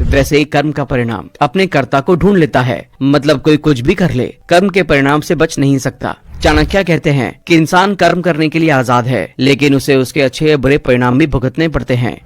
वैसे ही कर्म का परिणाम अपने कर्ता को ढूंढ लेता है। मतलब कोई कुछ भी कर ले, कर्म के परिणाम से बच नहीं सकता। चाणक्य कहते हैं कि इंसान कर्म करने के लिए आजाद है, लेकिन उसे उसके अच्छे या बुरे परिणाम भी भुगतने पड़ते हैं।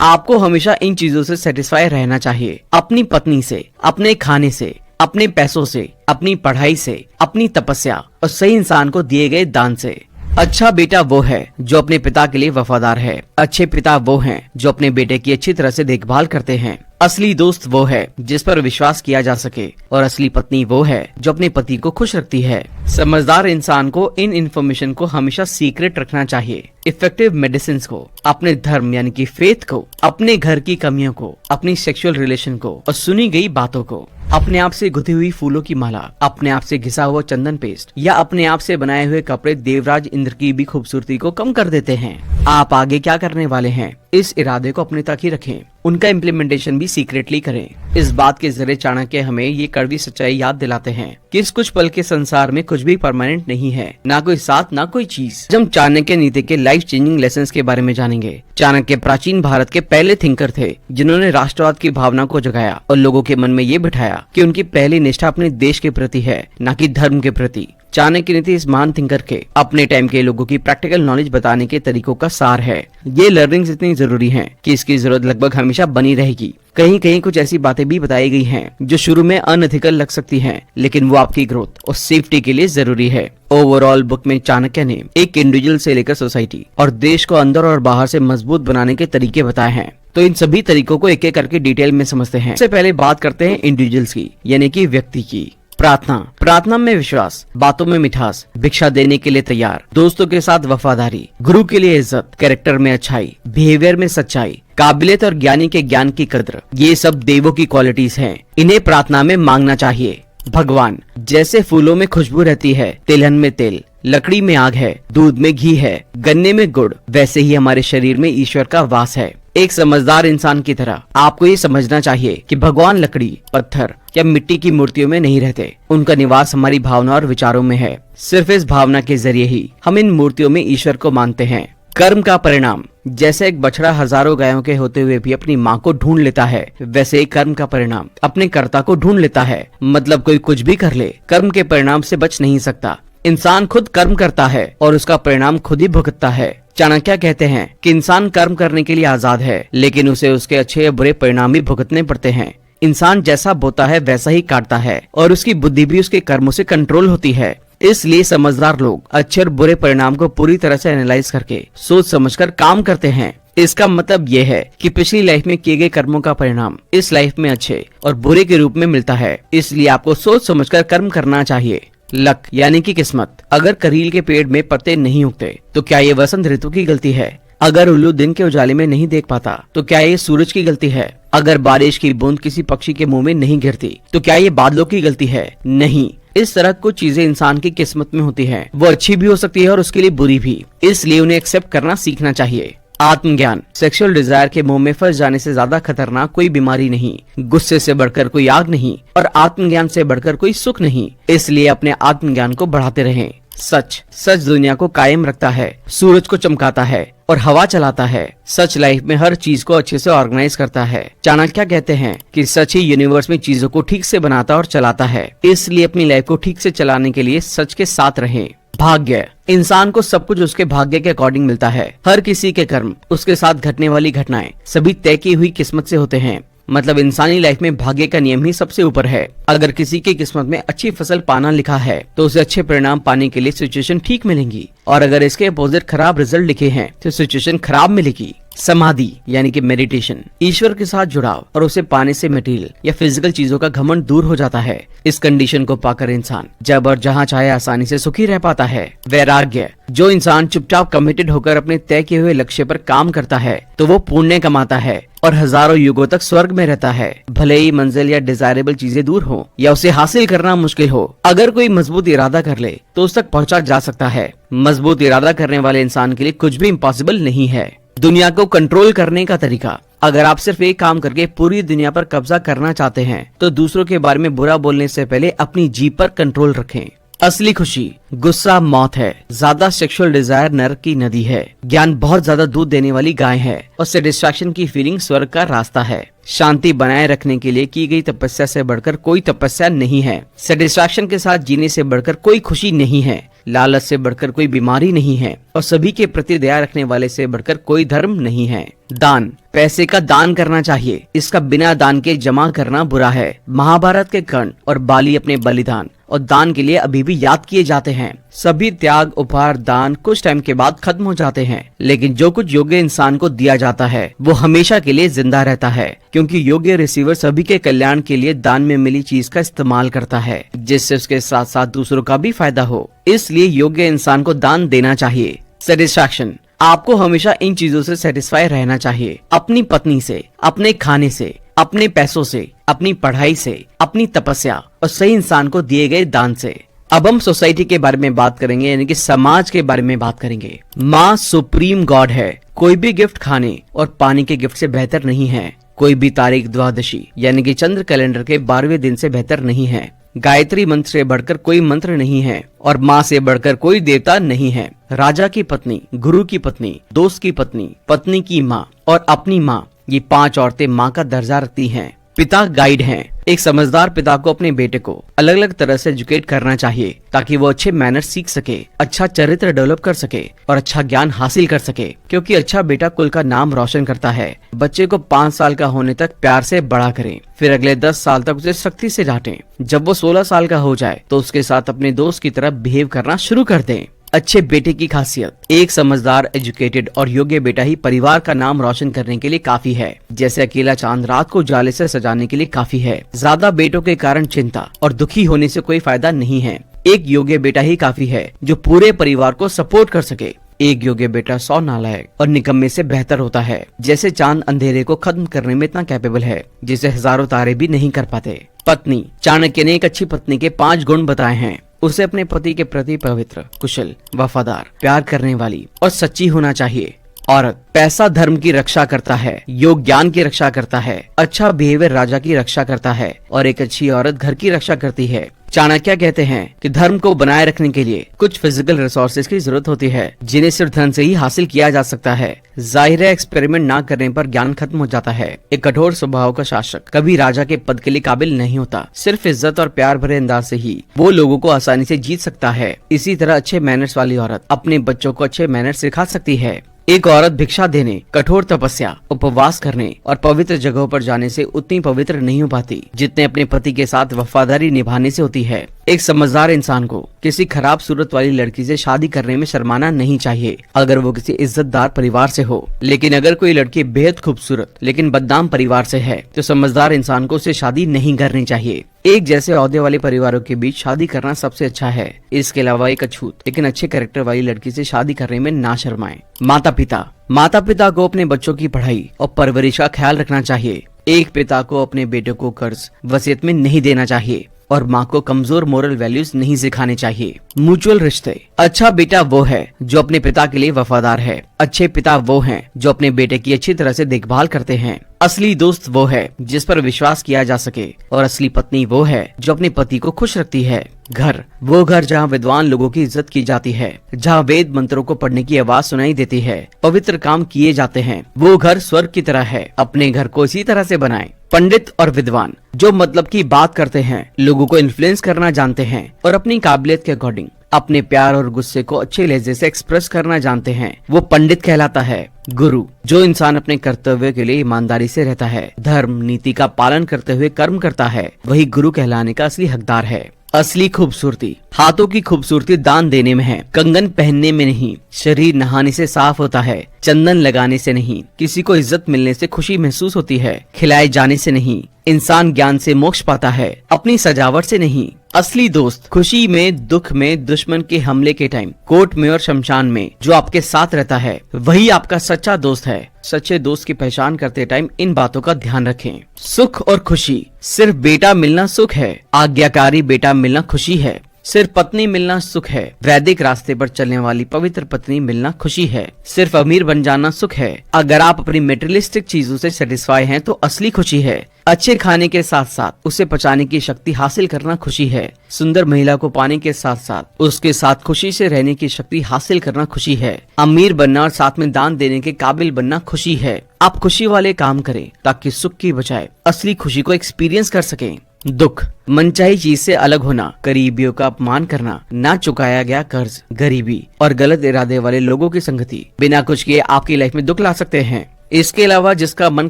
आपको हमेशा इन चीजों से सेटिस्फाई रहना चाहिए, अपनी पत्नी से, अपने खाने से, अपने पैसों से, अपनी पढ़ाई से, अपनी तपस्या और सही इंसान को दिए गए दान से। अच्छा बेटा वो है जो अपने पिता के लिए वफादार है। अच्छे पिता वो हैं जो अपने बेटे की अच्छी तरह से देखभाल करते हैं। असली दोस्त वो है जिस पर विश्वास किया जा सके, और असली पत्नी वो है जो अपने पति को खुश रखती है। समझदार इंसान को इन इन्फॉर्मेशन को हमेशा सीक्रेट रखना चाहिए। इफेक्टिव मेडिसिन को, अपने धर्म यानी कि फेथ को, अपने घर की कमियों को, अपनी सेक्सुअल रिलेशन को और सुनी गई बातों को, अपने आप से गुथी हुई फूलों की माला, अपने आप से घिसा हुआ चंदन पेस्ट या अपने आप से बनाए हुए कपड़े देवराज इंद्र की भी खूबसूरती को कम कर देते हैं। आप आगे क्या करने वाले हैं, इस इरादे को अपने तक ही रखें, उनका इम्प्लीमेंटेशन भी सीक्रेटली करें। इस बात के जरिए चाणक्य हमें ये कड़वी सच्चाई याद दिलाते हैं कि इस कुछ पल के संसार में कुछ भी परमानेंट नहीं है, ना कोई साथ ना कोई चीज। हम चाणक्य नीति के लाइफ चेंजिंग लेसन्स के बारे में जानेंगे। चाणक्य प्राचीन भारत के पहले थिंकर थे जिन्होंने राष्ट्रवाद की भावना को जगाया और लोगों के मन में ये बिठाया कि उनकी पहली निष्ठा अपने देश के प्रति है, न कि धर्म के प्रति। चाणक्य नीति इस महान थिंकर के अपने टाइम के लोगों की प्रैक्टिकल नॉलेज बताने के तरीकों का सार है। ये लर्निंग्स इतनी जरूरी हैं कि इसकी जरूरत लगभग हमेशा बनी रहेगी। कहीं कहीं कुछ ऐसी बातें भी बताई गई हैं जो शुरू में अनएथिकल लग सकती हैं, लेकिन वो आपकी ग्रोथ और सेफ्टी के लिए जरूरी है। ओवरऑल बुक में चाणक्य ने एक इंडिविजुअल से लेकर सोसाइटी और देश को अंदर और बाहर से मजबूत बनाने के तरीके बताए हैं। तो इन सभी तरीकों को एक एक करके डिटेल में समझते हैं। सबसे पहले बात करते हैं इंडिविजुअल्स की, यानी कि व्यक्ति की। प्रार्थना में विश्वास, बातों में मिठास, भिक्षा देने के लिए तैयार, दोस्तों के साथ वफादारी, गुरु के लिए इज्जत, कैरेक्टर में अच्छाई, बिहेवियर में सच्चाई, काबिलियत और ज्ञानी के ज्ञान की कद्र, ये सब देवों की क्वालिटीज हैं। इन्हें प्रार्थना में मांगना चाहिए। भगवान, जैसे फूलों में खुशबू रहती है, तिलहन में तेल, लकड़ी में आग है, दूध में घी है, गन्ने में गुड़, वैसे ही हमारे शरीर में ईश्वर का वास है। एक समझदार इंसान की तरह आपको ये समझना चाहिए कि भगवान लकड़ी, पत्थर या मिट्टी की मूर्तियों में नहीं रहते। उनका निवास हमारी भावना और विचारों में है। सिर्फ इस भावना के जरिए ही हम इन मूर्तियों में ईश्वर को मानते हैं। कर्म का परिणाम, जैसे एक बछड़ा हजारों गायों के होते हुए भी अपनी माँ को ढूंढ लेता है, वैसे ही कर्म का परिणाम अपने कर्ता को ढूंढ लेता है। मतलब कोई कुछ भी कर ले, कर्म के परिणाम से बच नहीं सकता। इंसान खुद कर्म करता है और उसका परिणाम खुद ही भुगतता है। चाणक्य कहते हैं कि इंसान कर्म करने के लिए आजाद है, लेकिन उसे उसके अच्छे या बुरे परिणाम भी भुगतने पड़ते हैं। इंसान जैसा बोता है वैसा ही काटता है, और उसकी बुद्धि भी उसके कर्मों से कंट्रोल होती है। इसलिए समझदार लोग अच्छे और बुरे परिणाम को पूरी तरह से एनालाइज करके सोच समझकर काम करते हैं। इसका मतलब ये है कि पिछली लाइफ में किए गए कर्मों का परिणाम इस लाइफ में अच्छे और बुरे के रूप में मिलता है। इसलिए आपको सोच समझकर कर्म करना चाहिए। लक यानी कि किस्मत, अगर करील के पेड़ में पत्ते नहीं उगते तो क्या ये वसंत ऋतु की गलती है? अगर उल्लू दिन के उजाले में नहीं देख पाता तो क्या ये सूरज की गलती है? अगर बारिश की बूंद किसी पक्षी के मुंह में नहीं गिरती तो क्या ये बादलों की गलती है? नहीं। इस तरह कुछ चीजें इंसान की किस्मत में होती हैं। वो अच्छी भी हो सकती है और उसके लिए बुरी भी, इसलिए उन्हें एक्सेप्ट करना सीखना चाहिए। आत्मज्ञान, सेक्सुअल डिजायर के मुंह में फंस जाने से ज्यादा खतरनाक कोई बीमारी नहीं, गुस्से से बढ़कर कोई आग नहीं, और आत्मज्ञान से बढ़कर कोई सुख नहीं। इसलिए अपने आत्मज्ञान को बढ़ाते रहें। सच दुनिया को कायम रखता है, सूरज को चमकाता है और हवा चलाता है। सच लाइफ में हर चीज को अच्छे से ऑर्गेनाइज करता है। चाणक्य कहते हैं कि सच ही यूनिवर्स में चीजों को ठीक से बनाता और चलाता है। इसलिए अपनी लाइफ को ठीक से चलाने के लिए सच के साथ रहें। भाग्य, इंसान को सब कुछ उसके भाग्य के अकॉर्डिंग मिलता है। हर किसी के कर्म, उसके साथ घटने वाली घटनाएं सभी तय की हुई किस्मत से होते हैं। मतलब इंसानी लाइफ में भाग्य का नियम ही सबसे ऊपर है। अगर किसी की किस्मत में अच्छी फसल पाना लिखा है तो उसे अच्छे परिणाम पाने के लिए सिचुएशन ठीक मिलेंगी, और अगर इसके अपोजिट खराब रिजल्ट लिखे हैं तो सिचुएशन खराब मिलेगी। समाधि यानी कि मेडिटेशन, ईश्वर के साथ जुड़ाव और उसे पाने से मटेरियल या फिजिकल चीजों का घमंड दूर हो जाता है। इस कंडीशन को पाकर इंसान जब और जहाँ चाहे आसानी से सुखी रह पाता है। वैराग्य, जो इंसान चुपचाप कमिटेड होकर अपने तय किए हुए लक्ष्य पर काम करता है तो वो पुण्य कमाता है और हजारों युगों तक स्वर्ग में रहता है। भले ही मंजिल या डिजायरेबल चीजें दूर हो या उसे हासिल करना मुश्किल हो, अगर कोई मजबूत इरादा कर ले तो उस तक पहुँचा जा सकता है। मजबूत इरादा करने वाले इंसान के लिए कुछ भी इम्पॉसिबल नहीं है। दुनिया को कंट्रोल करने का तरीका, अगर आप सिर्फ एक काम करके पूरी दुनिया पर कब्जा करना चाहते हैं तो दूसरों के बारे में बुरा बोलने से पहले अपनी जीभ पर कंट्रोल रखें। असली खुशी गुस्सा मौत है, ज्यादा सेक्सुअल डिजायर नरक की नदी है, ज्ञान बहुत ज्यादा दूध देने वाली गाय है और सेटिस्फैक्शन की फीलिंग स्वर्ग का रास्ता है। शांति बनाए रखने के लिए की गई तपस्या से बढ़कर कोई तपस्या नहीं है। सेटिस्फैक्शन के साथ जीने से बढ़कर कोई खुशी नहीं है। लालच से बढ़कर कोई बीमारी नहीं है और सभी के प्रति दया रखने वाले से बढ़कर कोई धर्म नहीं है। दान, पैसे का दान करना चाहिए, इसका बिना दान के जमा करना बुरा है। महाभारत के कर्ण और बाली अपने बलिदान और दान के लिए अभी भी याद किए जाते हैं। सभी त्याग, उपहार, दान कुछ टाइम के बाद खत्म हो जाते हैं, लेकिन जो कुछ योग्य इंसान को दिया जाता है वो हमेशा के लिए जिंदा रहता है, क्योंकि योग्य रिसीवर सभी के कल्याण के लिए दान में मिली चीज का इस्तेमाल करता है, जिससे उसके साथ साथ दूसरों का भी फायदा हो। इसलिए योग्य इंसान को दान देना चाहिए। सेटिस्फैक्शन, आपको हमेशा इन चीजों से सेटिस्फाई रहना चाहिए। अपनी पत्नी से, अपने खाने से, अपने पैसों से, अपनी पढ़ाई से, अपनी तपस्या और सही इंसान को दिए गए दान से। अब हम सोसाइटी के बारे में बात करेंगे, यानी कि समाज के बारे में बात करेंगे। माँ सुप्रीम गॉड है। कोई भी गिफ्ट खाने और पानी के गिफ्ट से बेहतर नहीं है। कोई भी तारीख द्वादशी यानी कि चंद्र कैलेंडर के 12वें दिन से बेहतर नहीं है। गायत्री मंत्र से बढ़कर कोई मंत्र नहीं है और माँ से बढ़कर कोई देवता नहीं है। राजा की पत्नी, गुरु की पत्नी, दोस्त की पत्नी, पत्नी की माँ और अपनी माँ, ये 5 औरतें माँ का दर्जा रखती हैं। पिता गाइड हैं। एक समझदार पिता को अपने बेटे को अलग अलग तरह से एजुकेट करना चाहिए ताकि वो अच्छे मैनर्स सीख सके, अच्छा चरित्र डेवलप कर सके और अच्छा ज्ञान हासिल कर सके, क्योंकि अच्छा बेटा कुल का नाम रोशन करता है। बच्चे को 5 साल का होने तक प्यार से बड़ा करें, फिर अगले 10 साल तक उसे सख्ती से डांटें। जब वो 16 साल का हो जाए तो उसके साथ अपने दोस्त की तरह बिहेव करना शुरू कर दें। अच्छे बेटे की खासियत, एक समझदार, एजुकेटेड और योग्य बेटा ही परिवार का नाम रोशन करने के लिए काफी है। जैसे अकेला चांद रात को उजाले से सजाने के लिए काफी है। ज्यादा बेटों के कारण चिंता और दुखी होने से कोई फायदा नहीं है। एक योग्य बेटा ही काफी है जो पूरे परिवार को सपोर्ट कर सके। एक योग्य बेटा 100 नालायक और निकम्मे से बेहतर होता है। जैसे चांद अंधेरे को खत्म करने में इतना कैपेबल है जिसे हजारों तारे भी नहीं कर पाते। पत्नी, चाणक्य ने एक अच्छी पत्नी के 5 गुण बताए हैं। उसे अपने पति के प्रति पवित्र, कुशल, वफादार, प्यार करने वाली और सच्ची होना चाहिए। औरत, पैसा धर्म की रक्षा करता है, योग ज्ञान की रक्षा करता है, अच्छा बिहेवियर राजा की रक्षा करता है और एक अच्छी औरत घर की रक्षा करती है। चाणक्य कहते हैं कि धर्म को बनाए रखने के लिए कुछ फिजिकल रिसोर्सेज की जरूरत होती है जिन्हें सिर्फ धन से ही हासिल किया जा सकता है। जाहिर है एक्सपेरिमेंट ना करने पर ज्ञान खत्म हो जाता है। एक कठोर स्वभाव का शासक कभी राजा के पद के लिए काबिल नहीं होता। सिर्फ इज्जत और प्यार भरे अंदाज से ही वो लोगों को आसानी से जीत सकता है। इसी तरह अच्छे मैनर्स वाली औरत अपने बच्चों को अच्छे मैनर्स सिखा सकती है। एक औरत भिक्षा देने, कठोर तपस्या, उपवास करने और पवित्र जगहों पर जाने से उतनी पवित्र नहीं हो पाती जितने अपने पति के साथ वफादारी निभाने से होती है। एक समझदार इंसान को किसी खराब सूरत वाली लड़की से शादी करने में शर्माना नहीं चाहिए अगर वो किसी इज्जतदार परिवार से हो। लेकिन अगर कोई लड़की बेहद खूबसूरत लेकिन बदनाम परिवार से है तो समझदार इंसान को उससे शादी नहीं करनी चाहिए। एक जैसे औहदे वाले परिवारों के बीच शादी करना सबसे अच्छा है। इसके अलावा एक अछूत लेकिन अच्छे कैरेक्टर वाली लड़की से शादी करने में ना शर्माएं। माता पिता, माता पिता को अपने बच्चों की पढ़ाई और परवरिश का ख्याल रखना चाहिए। एक पिता को अपने बेटे को कर्ज वसीयत में नहीं देना चाहिए और माँ को कमजोर मोरल वैल्यूज नहीं सिखाने चाहिए। म्यूचुअल रिश्ते, अच्छा बेटा वो है जो अपने पिता के लिए वफादार है। अच्छे पिता वो हैं जो अपने बेटे की अच्छी तरह से देखभाल करते हैं। असली दोस्त वो है जिस पर विश्वास किया जा सके और असली पत्नी वो है जो अपने पति को खुश रखती है। घर, वो घर जहाँ विद्वान लोगों की इज्जत की जाती है, जहाँ वेद मंत्रों को पढ़ने की आवाज सुनाई देती है, पवित्र काम किए जाते हैं। वो घर स्वर्ग की तरह है। अपने घर को इसी तरह से बनाएं। पंडित और विद्वान जो मतलब की बात करते हैं, लोगों को इन्फ्लुएंस करना जानते हैं और अपनी काबिलियत के अकॉर्डिंग अपने प्यार और गुस्से को अच्छे लहजे से एक्सप्रेस करना जानते हैं, वो पंडित कहलाता है। गुरु, जो इंसान अपने कर्तव्य के लिए ईमानदारी से रहता है, धर्म नीति का पालन करते हुए कर्म करता है, वही गुरु कहलाने का असली हकदार है। असली खूबसूरती, हाथों की खूबसूरती दान देने में है, कंगन पहनने में नहीं। शरीर नहाने से साफ होता है, चंदन लगाने से नहीं। किसी को इज्जत मिलने से खुशी महसूस होती है, खिलाए जाने से नहीं। इंसान ज्ञान से मोक्ष पाता है, अपनी सजावट से नहीं। असली दोस्त, खुशी में, दुख में, दुश्मन के हमले के टाइम, कोर्ट में और शमशान में जो आपके साथ रहता है, वही आपका सच्चा दोस्त है। सच्चे दोस्त की पहचान करते टाइम इन बातों का ध्यान रखें। सुख और खुशी, सिर्फ बेटा मिलना सुख है, आज्ञाकारी बेटा मिलना खुशी है। सिर्फ पत्नी मिलना सुख है, वैदिक रास्ते पर चलने वाली पवित्र पत्नी मिलना खुशी है। सिर्फ अमीर बन जाना सुख है, अगर आप अपनी मेटेरियलिस्टिक चीजों से सेटिस्फाई हैं तो असली खुशी है। अच्छे खाने के साथ साथ उसे पचाने की शक्ति हासिल करना खुशी है। सुंदर महिला को पाने के साथ साथ उसके साथ खुशी से रहने की शक्ति हासिल करना खुशी है। अमीर बनना और साथ में दान देने के काबिल बनना खुशी है। आप खुशी वाले काम करें ताकि सुख की बजाय असली खुशी को एक्सपीरियंस कर सकें। दुख, मनचाही चीज से अलग होना, करीबियों का अपमान करना, ना चुकाया गया कर्ज, गरीबी और गलत इरादे वाले लोगों की संगति बिना कुछ किए आपकी लाइफ में दुख ला सकते हैं। इसके अलावा जिसका मन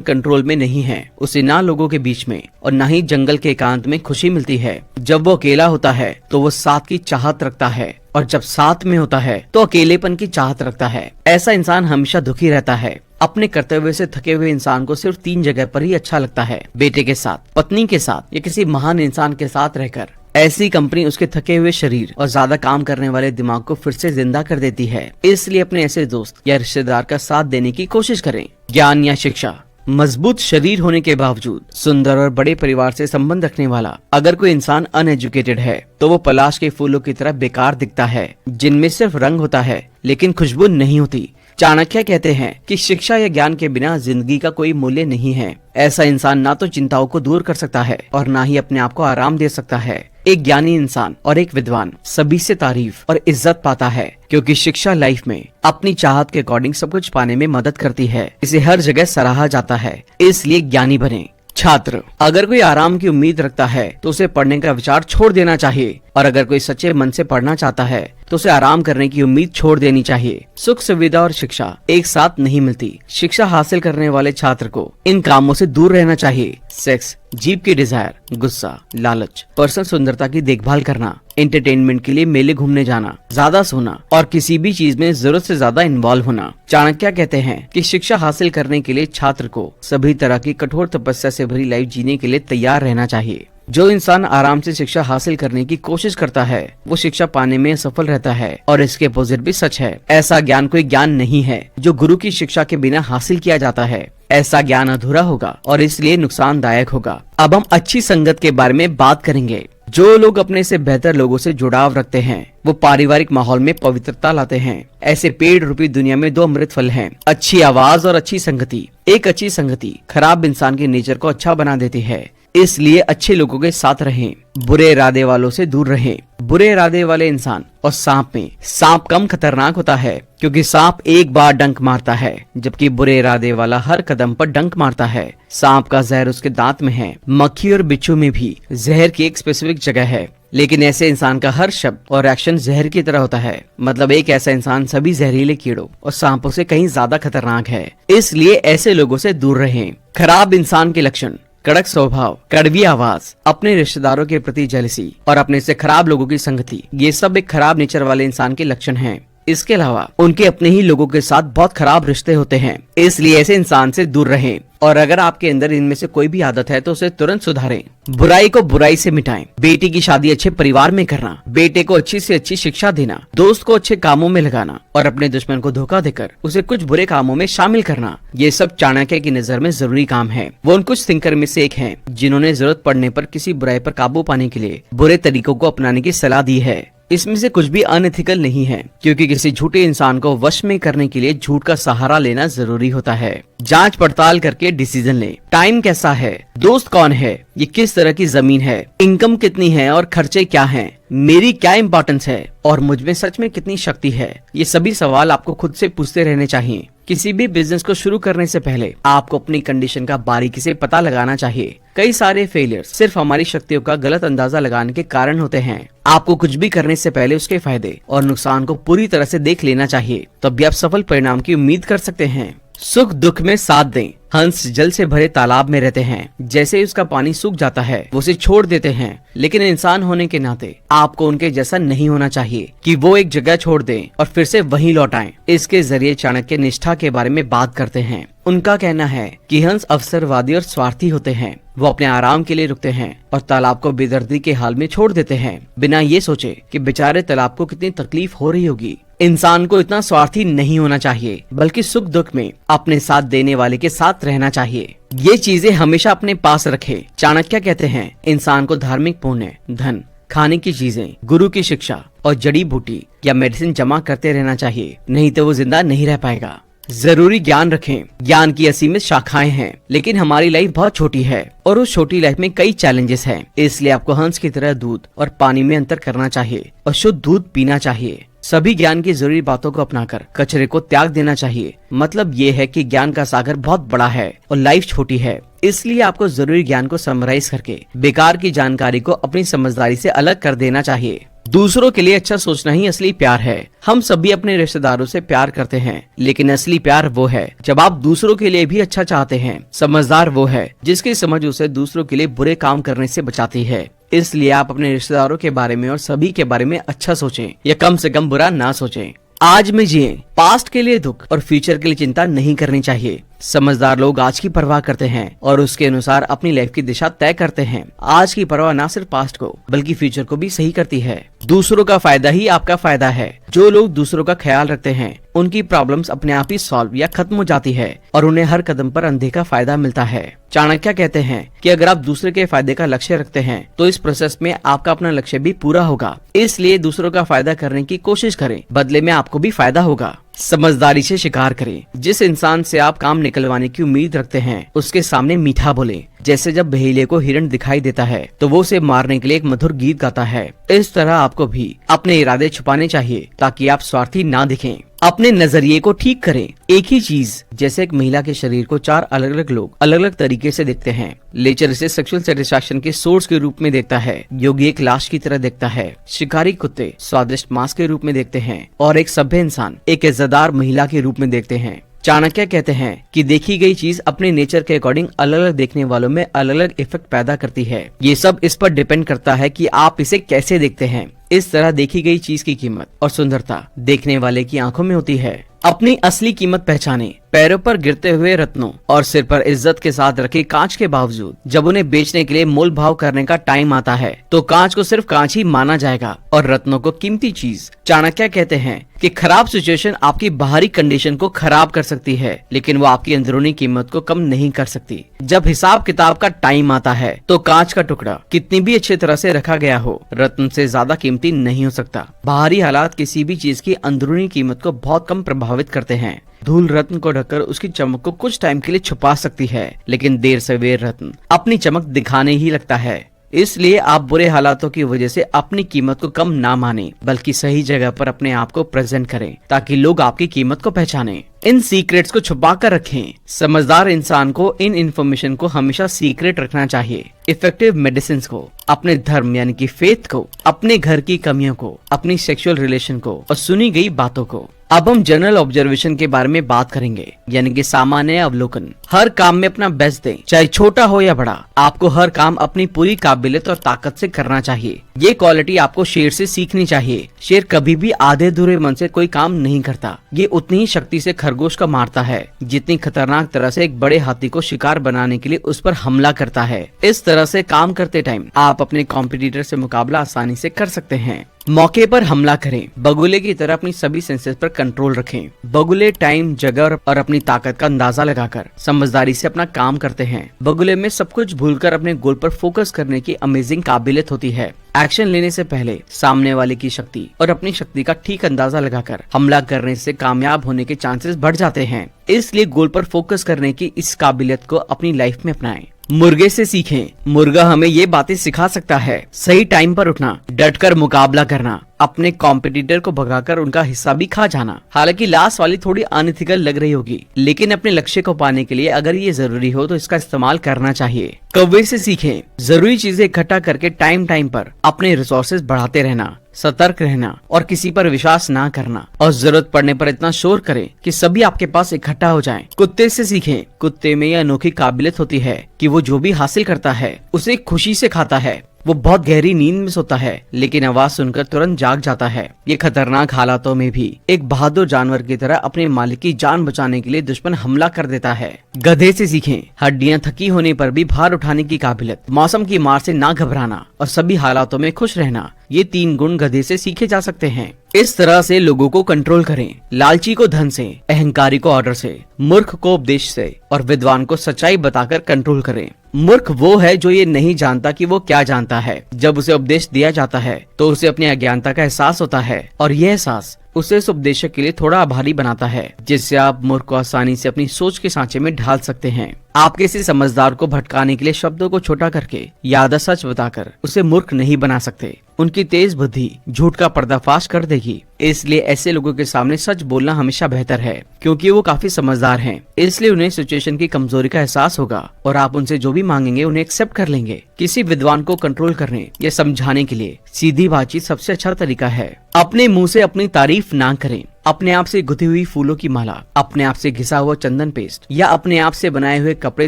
कंट्रोल में नहीं है उसे ना लोगों के बीच में और ना ही जंगल के एकांत में खुशी मिलती है। जब वो अकेला होता है तो वो साथ की चाहत रखता है और जब साथ में होता है तो अकेलेपन की चाहत रखता है। ऐसा इंसान हमेशा दुखी रहता है। अपने कर्तव्य से थके हुए इंसान को सिर्फ 3 जगह पर ही अच्छा लगता है, बेटे के साथ, पत्नी के साथ या किसी महान इंसान के साथ रहकर। ऐसी कंपनी उसके थके हुए शरीर और ज्यादा काम करने वाले दिमाग को फिर से जिंदा कर देती है। इसलिए अपने ऐसे दोस्त या रिश्तेदार का साथ देने की कोशिश करें। ज्ञान या शिक्षा, मजबूत शरीर होने के बावजूद सुंदर और बड़े परिवार से संबंध रखने वाला अगर कोई इंसान अनएजुकेटेड है तो वो पलाश के फूलों की तरह बेकार दिखता है, जिनमें सिर्फ रंग होता है लेकिन खुशबू नहीं होती। चाणक्य कहते हैं कि शिक्षा या ज्ञान के बिना जिंदगी का कोई मूल्य नहीं है। ऐसा इंसान ना तो चिंताओं को दूर कर सकता है और ना ही अपने आप को आराम दे सकता है। एक ज्ञानी इंसान और एक विद्वान सभी से तारीफ और इज्जत पाता है, क्योंकि शिक्षा लाइफ में अपनी चाहत के अकॉर्डिंग सब कुछ पाने में मदद करती है। इसे हर जगह सराहा जाता है, इसलिए ज्ञानी बने। छात्र, अगर कोई आराम की उम्मीद रखता है तो उसे पढ़ने का विचार छोड़ देना चाहिए, और अगर कोई सच्चे मन से पढ़ना चाहता है तो उसे आराम करने की उम्मीद छोड़ देनी चाहिए। सुख, सुविधा और शिक्षा एक साथ नहीं मिलती। शिक्षा हासिल करने वाले छात्र को इन कामों से दूर रहना चाहिए। सेक्स, जीभ की डिजायर, गुस्सा, लालच, पर्सनल सुंदरता की देखभाल करना, एंटरटेनमेंट के लिए मेले घूमने जाना, ज्यादा सोना और किसी भी चीज में जरूरत से ज्यादा इन्वॉल्व होना। चाणक्य कहते हैं कि शिक्षा हासिल करने के लिए छात्र को सभी तरह की कठोर तपस्या से भरी लाइफ जीने के लिए तैयार रहना चाहिए। जो इंसान आराम से शिक्षा हासिल करने की कोशिश करता है वो शिक्षा पाने में सफल रहता है, और इसके अपोजिट भी सच है। ऐसा ज्ञान कोई ज्ञान नहीं है जो गुरु की शिक्षा के बिना हासिल किया जाता है। ऐसा ज्ञान अधूरा होगा और इसलिए नुकसानदायक होगा। अब हम अच्छी संगत के बारे में बात करेंगे। जो लोग अपने से बेहतर लोगों से जुड़ाव रखते हैं वो पारिवारिक माहौल में पवित्रता लाते हैं। ऐसे पेड़ रूपी दुनिया में 2 अमृत फल हैं, अच्छी आवाज और अच्छी संगति। एक अच्छी संगति खराब इंसान के नेचर को अच्छा बना देती है, इसलिए अच्छे लोगों के साथ रहें, बुरे इरादे वालों से दूर रहें। बुरे इरादे वाले इंसान और सांप में सांप कम खतरनाक होता है, क्योंकि सांप एक बार डंक मारता है, जबकि बुरे इरादे वाला हर कदम पर डंक मारता है। सांप का जहर उसके दांत में है। मक्खी और बिच्छू में भी जहर की एक स्पेसिफिक जगह है, लेकिन ऐसे इंसान का हर शब्द और एक्शन जहर की तरह होता है। मतलब एक ऐसा इंसान सभी जहरीले कीड़ों और सांपों से कहीं ज्यादा खतरनाक है, इसलिए ऐसे लोगों से दूर रहें। खराब इंसान के लक्षण: कड़क स्वभाव, कड़वी आवाज, अपने रिश्तेदारों के प्रति जेलसी और अपने से खराब लोगों की संगति, ये सब एक खराब नेचर वाले इंसान के लक्षण हैं। इसके अलावा उनके अपने ही लोगों के साथ बहुत खराब रिश्ते होते हैं, इसलिए ऐसे इंसान से दूर रहें। और अगर आपके अंदर इनमें से कोई भी आदत है तो उसे तुरंत सुधारें। बुराई को बुराई से मिटाएं। बेटी की शादी अच्छे परिवार में करना, बेटे को अच्छी से अच्छी शिक्षा देना, दोस्त को अच्छे कामों में लगाना और अपने दुश्मन को धोखा देकर उसे कुछ बुरे कामों में शामिल करना, ये सब चाणक्य की नजर में जरूरी काम है। वो उन कुछ थिंकर में से एक हैं जिन्होंने जरूरत पड़ने पर किसी बुराई पर काबू पाने के लिए बुरे तरीकों को अपनाने की सलाह दी है। इसमें से कुछ भी अनएथिकल नहीं है, क्योंकि किसी झूठे इंसान को वश में करने के लिए झूठ का सहारा लेना जरूरी होता है। जांच पड़ताल करके डिसीजन ले। टाइम कैसा है, दोस्त कौन है, ये किस तरह की जमीन है, इनकम कितनी है और खर्चे क्या हैं, मेरी क्या इम्पोर्टेंस है और मुझ में सच में कितनी शक्ति है, ये सभी सवाल आपको खुद से पूछते रहने चाहिए। किसी भी बिजनेस को शुरू करने से पहले आपको अपनी कंडीशन का बारीकी से पता लगाना चाहिए। कई सारे फेलियर्स सिर्फ हमारी शक्तियों का गलत अंदाजा लगाने के कारण होते हैं। आपको कुछ भी करने से पहले उसके फायदे और नुकसान को पूरी तरह से देख लेना चाहिए, तब भी आप सफल परिणाम की उम्मीद कर सकते हैं। सुख दुख में साथ दें। हंस जल से भरे तालाब में रहते हैं, जैसे ही उसका पानी सूख जाता है वो उसे छोड़ देते हैं, लेकिन इंसान होने के नाते आपको उनके जैसा नहीं होना चाहिए कि वो एक जगह छोड़ दें और फिर से वहीं लौट आएं। इसके जरिए चाणक्य निष्ठा के बारे में बात करते हैं। उनका कहना है कि हंस अवसरवादी और स्वार्थी होते हैं। वो अपने आराम के लिए रुकते हैं और तालाब को बेदर्दी के हाल में छोड़ देते हैं, बिना ये सोचे कि बेचारे तालाब को कितनी तकलीफ हो रही होगी। इंसान को इतना स्वार्थी नहीं होना चाहिए, बल्कि सुख दुख में अपने साथ देने वाले के साथ रहना चाहिए। ये चीजें हमेशा अपने पास रखे। चाणक्य कहते हैं इंसान को धार्मिक, पुण्य, धन, खाने की चीजें, गुरु की शिक्षा और जड़ी बूटी या मेडिसिन जमा करते रहना चाहिए, नहीं तो वो जिंदा नहीं रह पाएगा। जरूरी ज्ञान रखें। ज्ञान की असीमित शाखाएं हैं, लेकिन हमारी लाइफ बहुत छोटी है और उस छोटी लाइफ में कई चैलेंजेस हैं। इसलिए आपको हंस की तरह दूध और पानी में अंतर करना चाहिए और शुद्ध दूध पीना चाहिए। सभी ज्ञान की जरूरी बातों को अपनाकर कचरे को त्याग देना चाहिए। मतलब ये है कि ज्ञान का सागर बहुत बड़ा है और लाइफ छोटी है, इसलिए आपको जरूरी ज्ञान को समराइज करके बेकार की जानकारी को अपनी समझदारी से अलग कर देना चाहिए। दूसरों के लिए अच्छा सोचना ही असली प्यार है। हम सभी अपने रिश्तेदारों से प्यार करते हैं, लेकिन असली प्यार वो है जब आप दूसरों के लिए भी अच्छा चाहते हैं। समझदार वो है जिसकी समझ उसे दूसरों के लिए बुरे काम करने से बचाती है। इसलिए आप अपने रिश्तेदारों के बारे में और सभी के बारे में अच्छा सोचें या कम से कम बुरा ना सोचें। आज में जिए। पास्ट के लिए दुख और फ्यूचर के लिए चिंता नहीं करनी चाहिए। समझदार लोग आज की परवाह करते हैं और उसके अनुसार अपनी लाइफ की दिशा तय करते हैं। आज की परवाह न सिर्फ पास्ट को बल्कि फ्यूचर को भी सही करती है। दूसरों का फायदा ही आपका फायदा है। जो लोग दूसरों का ख्याल रखते हैं उनकी प्रॉब्लम्स अपने आप ही सॉल्व या खत्म हो जाती है और उन्हें हर कदम पर अनदेखा फायदा मिलता है। चाणक्य कहते हैं कि अगर आप दूसरे के फायदे का लक्ष्य रखते हैं तो इस प्रोसेस में आपका अपना लक्ष्य भी पूरा होगा। इसलिए दूसरों का फायदा करने की कोशिश करें, बदले में आपको भी फायदा होगा। समझदारी से शिकार करें। जिस इंसान से आप काम निकलवाने की उम्मीद रखते हैं उसके सामने मीठा बोले। जैसे जब बहेलिए को हिरण दिखाई देता है तो वो उसे मारने के लिए एक मधुर गीत गाता है। इस तरह आपको भी अपने इरादे छुपाने चाहिए ताकि आप स्वार्थी ना दिखें। अपने नजरिए को ठीक करें। एक ही चीज जैसे एक महिला के शरीर को 4 अलग अलग लोग अलग अलग तरीके से देखते हैं। लेचर इसे सेक्सुअल सेटिस्फैक्शन के सोर्स के रूप में देखता है, योगी एक लाश की तरह देखता है, शिकारी कुत्ते स्वादिष्ट मांस के रूप में देखते हैं और एक सभ्य इंसान एक इज्जतदार महिला के रूप में देखते हैं। चाणक्य कहते हैं कि देखी गई चीज अपने नेचर के अकॉर्डिंग अलग अलग देखने वालों में अलग अलग इफेक्ट पैदा करती है। ये सब इस पर डिपेंड करता है कि आप इसे कैसे देखते हैं। इस तरह देखी गई चीज की कीमत और सुंदरता देखने वाले की आंखों में होती है। अपनी असली कीमत पहचाने। पैरों पर गिरते हुए रत्नों और सिर पर इज्जत के साथ रखे कांच के बावजूद जब उन्हें बेचने के लिए मोल भाव करने का टाइम आता है तो कांच को सिर्फ कांच ही माना जाएगा और रत्नों को कीमती चीज। चाणक्य कहते हैं कि खराब सिचुएशन आपकी बाहरी कंडीशन को खराब कर सकती है, लेकिन वो आपकी अंदरूनी कीमत को कम नहीं कर सकती। जब हिसाब किताब का टाइम आता है तो कांच का टुकड़ा कितनी भी अच्छी तरह से रखा गया हो, रत्न से ज्यादा कीमती नहीं हो सकता। बाहरी हालात किसी भी चीज की अंदरूनी कीमत को बहुत कम प्रभावित करते हैं। धूल रत्न को ढककर उसकी चमक को कुछ टाइम के लिए छुपा सकती है, लेकिन देर सवेर रत्न अपनी चमक दिखाने ही लगता है। इसलिए आप बुरे हालातों की वजह से अपनी कीमत को कम ना माने, बल्कि सही जगह पर अपने आप को प्रेजेंट करें ताकि लोग आपकी कीमत को पहचानें। इन सीक्रेट्स को छुपा कर रखें। समझदार इंसान को इन इन्फॉर्मेशन को हमेशा सीक्रेट रखना चाहिए। इफेक्टिव मेडिसिन को, अपने धर्म यानी कि फेथ को, अपने घर की कमियों को, अपनी सेक्सुअल रिलेशन को और सुनी गई बातों को। अब हम जनरल ऑब्जर्वेशन के बारे में बात करेंगे, यानी कि सामान्य अवलोकन। हर काम में अपना बेस्ट दें, चाहे छोटा हो या बड़ा। आपको हर काम अपनी पूरी काबिलियत और ताकत से करना चाहिए। ये क्वालिटी आपको शेर से सीखनी चाहिए। शेर कभी भी आधे अधूरे मन से कोई काम नहीं करता। ये उतनी ही शक्ति से खरगोश का मारता है जितनी खतरनाक तरह से एक बड़े हाथी को शिकार बनाने के लिए उस पर हमला करता है। इस तरह से काम करते टाइम आप अपने कॉम्पिटिटर से मुकाबला आसानी से कर सकते हैं। मौके पर हमला करें। बगुले की तरह अपनी सभी सेंसेस पर कंट्रोल रखें। बगुले टाइम, जगह और अपनी ताकत का अंदाजा लगाकर समझदारी से अपना काम करते हैं। बगुले में सब कुछ भूलकर अपने गोल पर फोकस करने की अमेजिंग काबिलियत होती है। एक्शन लेने से पहले सामने वाले की शक्ति और अपनी शक्ति का ठीक अंदाजा लगाकर हमला करने से कामयाब होने के चांसेस बढ़ जाते हैं। इसलिए गोल पर फोकस करने की इस काबिलियत को अपनी लाइफ में अपनाएं। मुर्गे से सीखें। मुर्गा हमें ये बातें सिखा सकता है। सही टाइम पर उठना, डटकर मुकाबला करना, अपने कॉम्पिटिटर को भगाकर उनका हिस्सा भी खा जाना। हालांकि लास्ट वाली थोड़ी अनइथिकल लग रही होगी, लेकिन अपने लक्ष्य को पाने के लिए अगर ये जरूरी हो तो इसका इस्तेमाल करना चाहिए। कौवे से सीखें। जरूरी चीजें इकट्ठा करके टाइम पर अपने रिसोर्सेज बढ़ाते रहना, सतर्क रहना और किसी पर विश्वास ना करना, और जरूरत पड़ने पर इतना शोर करें कि सभी आपके पास इकट्ठा हो जाएं। कुत्ते से सीखें। कुत्ते में यह अनोखी काबिलियत होती है कि वो जो भी हासिल करता है उसे खुशी से खाता है। वो बहुत गहरी नींद में सोता है, लेकिन आवाज सुनकर तुरंत जाग जाता है। ये खतरनाक हालातों में भी एक बहादुर जानवर की तरह अपने मालिक की जान बचाने के लिए दुश्मन हमला कर देता है। गधे से सीखें। हड्डियां थकी होने पर भी भार उठाने की काबिलियत, मौसम की मार से ना घबराना और सभी हालातों में खुश रहना। ये 3 गुण गधे से सीखे जा सकते हैं। इस तरह से लोगों को कंट्रोल करें। लालची को धन से, अहंकारी को ऑर्डर से, मूर्ख को उपदेश से और विद्वान को सच्चाई बताकर कंट्रोल करें। मूर्ख वो है जो ये नहीं जानता कि वो क्या जानता है। जब उसे उपदेश दिया जाता है तो उसे अपनी अज्ञानता का एहसास होता है और यह एहसास उसे उस उपदेशक के लिए थोड़ा आभारी बनाता है, जिससे आप मूर्ख को आसानी से अपनी सोच के सांचे में ढाल सकते हैं। आप किसी समझदार को भटकाने के लिए शब्दों को छोटा करके या आधा सच बताकर उसे मूर्ख नहीं बना सकते। उनकी तेज बुद्धि झूठ का पर्दाफाश कर देगी। इसलिए ऐसे लोगों के सामने सच बोलना हमेशा बेहतर है, क्योंकि वो काफी समझदार हैं। इसलिए उन्हें सिचुएशन की कमजोरी का एहसास होगा और आप उनसे जो भी मांगेंगे उन्हें एक्सेप्ट कर लेंगे। किसी विद्वान को कंट्रोल करने या समझाने के लिए सीधी बातचीत सबसे अच्छा तरीका है। अपने मुंह से अपनी तारीफ ना करें। अपने आप से गुथी हुई फूलों की माला, अपने आप से घिसा हुआ चंदन पेस्ट या अपने आप से बनाए हुए कपड़े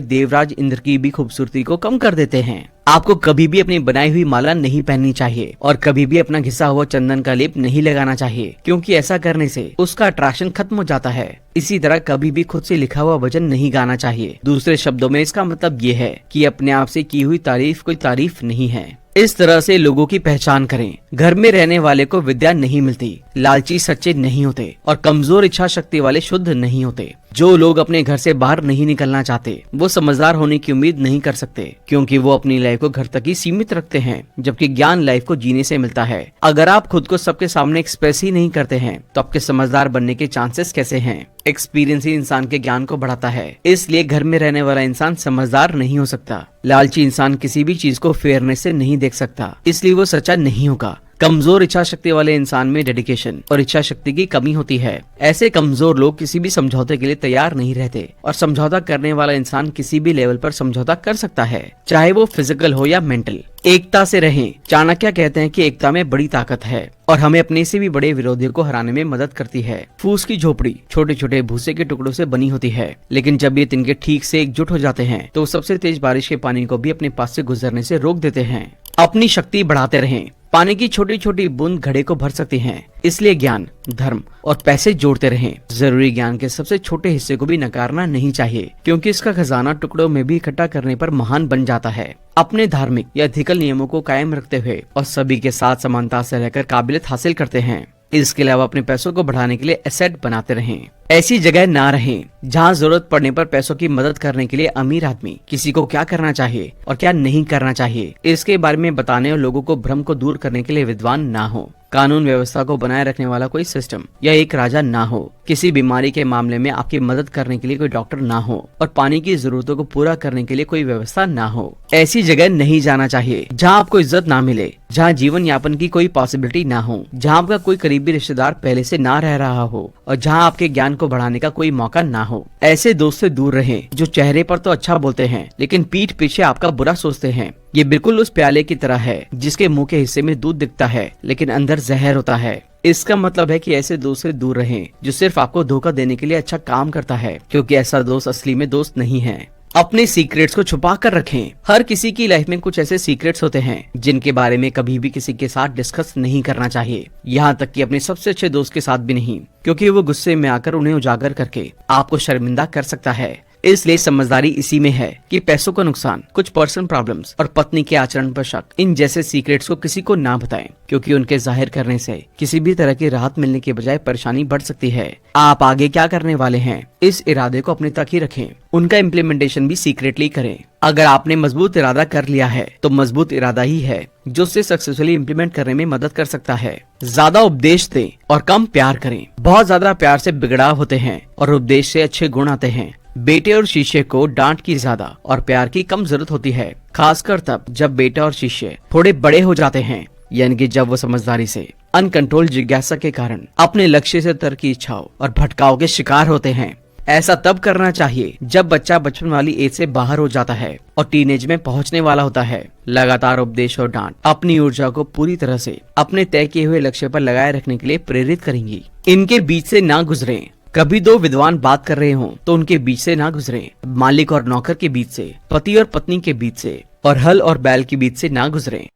देवराज इंद्र की भी खूबसूरती को कम कर देते हैं। आपको कभी भी अपनी बनाई हुई माला नहीं पहननी चाहिए और कभी भी अपना घिसा हुआ चंदन का लेप नहीं लगाना चाहिए, क्योंकि ऐसा करने से उसका अट्रैक्शन खत्म हो जाता है। इसी तरह कभी भी खुद से लिखा हुआ भजन नहीं गाना चाहिए। दूसरे शब्दों में इसका मतलब ये है कि अपने आप से की हुई तारीफ कोई तारीफ नहीं है। इस तरह से लोगों की पहचान करें। घर में रहने वाले को विद्या नहीं मिलती। लालची सच्चे नहीं होते और कमजोर इच्छा शक्ति वाले शुद्ध नहीं होते। जो लोग अपने घर से बाहर नहीं निकलना चाहते वो समझदार होने की उम्मीद नहीं कर सकते, क्योंकि वो अपनी लाइफ को घर तक ही सीमित रखते हैं, जबकि ज्ञान लाइफ को जीने से मिलता है। अगर आप खुद को सबके सामने एक्सप्रेस ही नहीं करते हैं तो आपके समझदार बनने के चांसेस कैसे हैं? एक्सपीरियंस ही इंसान के ज्ञान को बढ़ाता है। इसलिए घर में रहने वाला इंसान समझदार नहीं हो सकता। लालची इंसान किसी भी चीज को फेयरनेस से नहीं देख सकता, इसलिए वो सच्चा नहीं होगा। कमजोर इच्छा शक्ति वाले इंसान में डेडिकेशन और इच्छा शक्ति की कमी होती है। ऐसे कमजोर लोग किसी भी समझौते के लिए तैयार नहीं रहते और समझौता करने वाला इंसान किसी भी लेवल पर समझौता कर सकता है, चाहे वो फिजिकल हो या मेंटल। एकता से रहें। चाणक्य कहते हैं कि एकता में बड़ी ताकत है और हमें अपने से भी बड़े विरोधियों को हराने में मदद करती है। फूस की झोपड़ी छोटे छोटे भूसे के टुकड़ों से बनी होती है, लेकिन जब ये तिनके ठीक से एकजुट हो जाते हैं तो सबसे तेज बारिश के पानी को भी अपने पास से गुजरने से रोक देते हैं। अपनी शक्ति बढ़ाते रहें। पानी की छोटी छोटी बूंद घड़े को भर सकती हैं, इसलिए ज्ञान, धर्म और पैसे जोड़ते रहें। जरूरी ज्ञान के सबसे छोटे हिस्से को भी नकारना नहीं चाहिए, क्योंकि इसका खजाना टुकड़ों में भी इकट्ठा करने पर महान बन जाता है। अपने धार्मिक या एथिकल नियमों को कायम रखते हुए और सभी के साथ समानता से रहकर काबिलियत हासिल करते हैं। इसके अलावा अपने पैसों को बढ़ाने के लिए एसेट बनाते रहें। ऐसी जगह ना रहें जहां जरूरत पड़ने पर पैसों की मदद करने के लिए अमीर आदमी किसी को क्या करना चाहिए और क्या नहीं करना चाहिए इसके बारे में बताने और लोगों को भ्रम को दूर करने के लिए विद्वान ना हो। कानून व्यवस्था को बनाए रखने वाला कोई सिस्टम या एक राजा ना हो। किसी बीमारी के मामले में आपकी मदद करने के लिए कोई डॉक्टर ना हो और पानी की जरूरतों को पूरा करने के लिए कोई व्यवस्था ना हो। ऐसी जगह नहीं जाना चाहिए जहां आपको इज्जत ना मिले, जहां जीवन यापन की कोई पॉसिबिलिटी ना हो, जहां आपका कोई करीबी रिश्तेदार पहले से ना रह रहा हो और जहां आपके ज्ञान को बढ़ाने का कोई मौका ना हो। ऐसे दोस्त से दूर रहें जो चेहरे पर तो अच्छा बोलते हैं लेकिन पीठ पीछे आपका बुरा सोचते हैं। ये बिल्कुल उस प्याले की तरह है जिसके मुंह के हिस्से में दूध दिखता है लेकिन अंदर जहर होता है। इसका मतलब है कि ऐसे दोस्त से दूर रहें जो सिर्फ आपको धोखा देने के लिए अच्छा काम करता है, क्योंकि ऐसा दोस्त असली में दोस्त नहीं है। अपने सीक्रेट्स को छुपा कर रखें। हर किसी की लाइफ में कुछ ऐसे सीक्रेट्स होते हैं जिनके बारे में कभी भी किसी के साथ डिस्कस नहीं करना चाहिए, यहाँ तक कि अपने सबसे अच्छे दोस्त के साथ भी नहीं, क्योंकि वो गुस्से में आकर उन्हें उजागर करके आपको शर्मिंदा कर सकता है। इसलिए समझदारी इसी में है कि पैसों का नुकसान, कुछ पर्सनल प्रॉब्लम्स और पत्नी के आचरण पर शक, इन जैसे सीक्रेट्स को किसी को ना बताएं, क्योंकि उनके जाहिर करने से किसी भी तरह की राहत मिलने के बजाय परेशानी बढ़ सकती है। आप आगे क्या करने वाले हैं इस इरादे को अपने तक ही रखें, उनका इम्प्लीमेंटेशन भी सीक्रेटली करें। अगर आपने मजबूत इरादा कर लिया है तो मजबूत इरादा ही है जो उसे सक्सेसफुली इम्प्लीमेंट करने में मदद कर सकता है। ज्यादा उपदेश दें और कम प्यार करें। बहुत ज्यादा प्यार से बिगड़ाव होते हैं और उपदेश से अच्छे गुण आते हैं। बेटे और शिष्य को डांट की ज्यादा और प्यार की कम जरूरत होती है, खासकर तब जब बेटा और शिष्य थोड़े बड़े हो जाते हैं, यानी कि जब वो समझदारी से, अनकंट्रोल जिज्ञासा के कारण अपने लक्ष्य से तर की इच्छाओं और भटकाव के शिकार होते हैं। ऐसा तब करना चाहिए जब बच्चा बचपन वाली एज से बाहर हो जाता है और टीनेज में पहुंचने वाला होता है। लगातार उपदेश और डांट अपनी ऊर्जा को पूरी तरह से अपने तय किए हुए लक्ष्य पर लगाए रखने के लिए प्रेरित करेंगी। इनके बीच से ना गुजरें। कभी दो विद्वान बात कर रहे हों तो उनके बीच से ना गुजरें। मालिक और नौकर के बीच से, पति और पत्नी के बीच से और हल और बैल के बीच से ना गुजरें।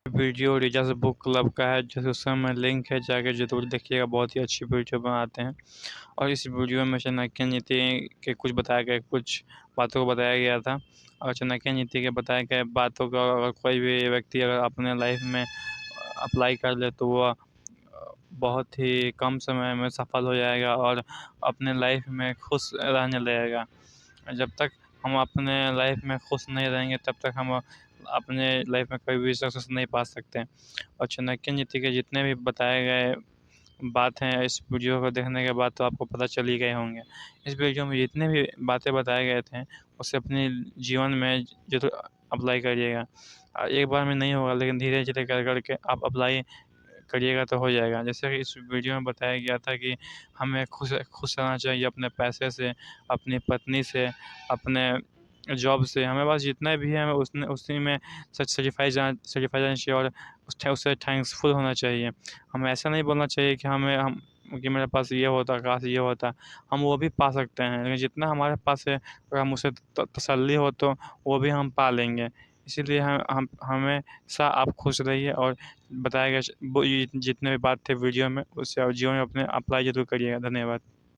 वीडियो रीजर्स बुक क्लब का है, डिस्क्रिप्शन में लिंक है, जाके जरूर देखिएगा। बहुत ही अच्छी वीडियो बनाते हैं और इस वीडियो में चाणक्य नीति के कुछ बताए गए कुछ बातों को बताया गया था। और चाणक्य नीति के बताए गए बातों को अगर कोई भी व्यक्ति अगर अपने लाइफ में अप्लाई कर ले तो वो बहुत ही कम समय में सफल हो जाएगा और अपने लाइफ में खुश रहने लगेगा। जब तक हम अपने लाइफ में खुश नहीं रहेंगे तब तक हम अपने लाइफ में कोई भी सक्सेस नहीं पा सकते। और चाणक्य नीति के जितने भी बताए गए बात हैं इस वीडियो को देखने के बाद तो आपको पता चल ही गए होंगे। इस वीडियो में जितने भी बातें बताए गए थे उसे अपने जीवन में ज़रूर अप्लाई करिएगा। एक बार में नहीं होगा लेकिन धीरे-धीरे कर के आप अप्लाई करिएगा तो हो जाएगा। जैसे कि इस वीडियो में बताया गया था कि हमें खुश खुश रहना चाहिए अपने पैसे से, अपनी पत्नी से, अपने जॉब से। हमें पास जितना भी है हमें उसी में सर्टिफ़ाई जाना चाहिए और उससे थैंक्सफुल होना चाहिए। हमें ऐसा नहीं बोलना चाहिए कि कि मेरे पास ये होता, काश ये होता। हम वो भी पा सकते हैं, लेकिन जितना हमारे पास है अगर हम उससे तसल्ली हो तो वो भी हम पा लेंगे। इसीलिए हम हमेशा आप खुश रहिए और बताए गए वो ये जितने भी बात थे वीडियो में, उसे आप जीवन में अपने अप्लाई ज़रूर करिएगा। धन्यवाद।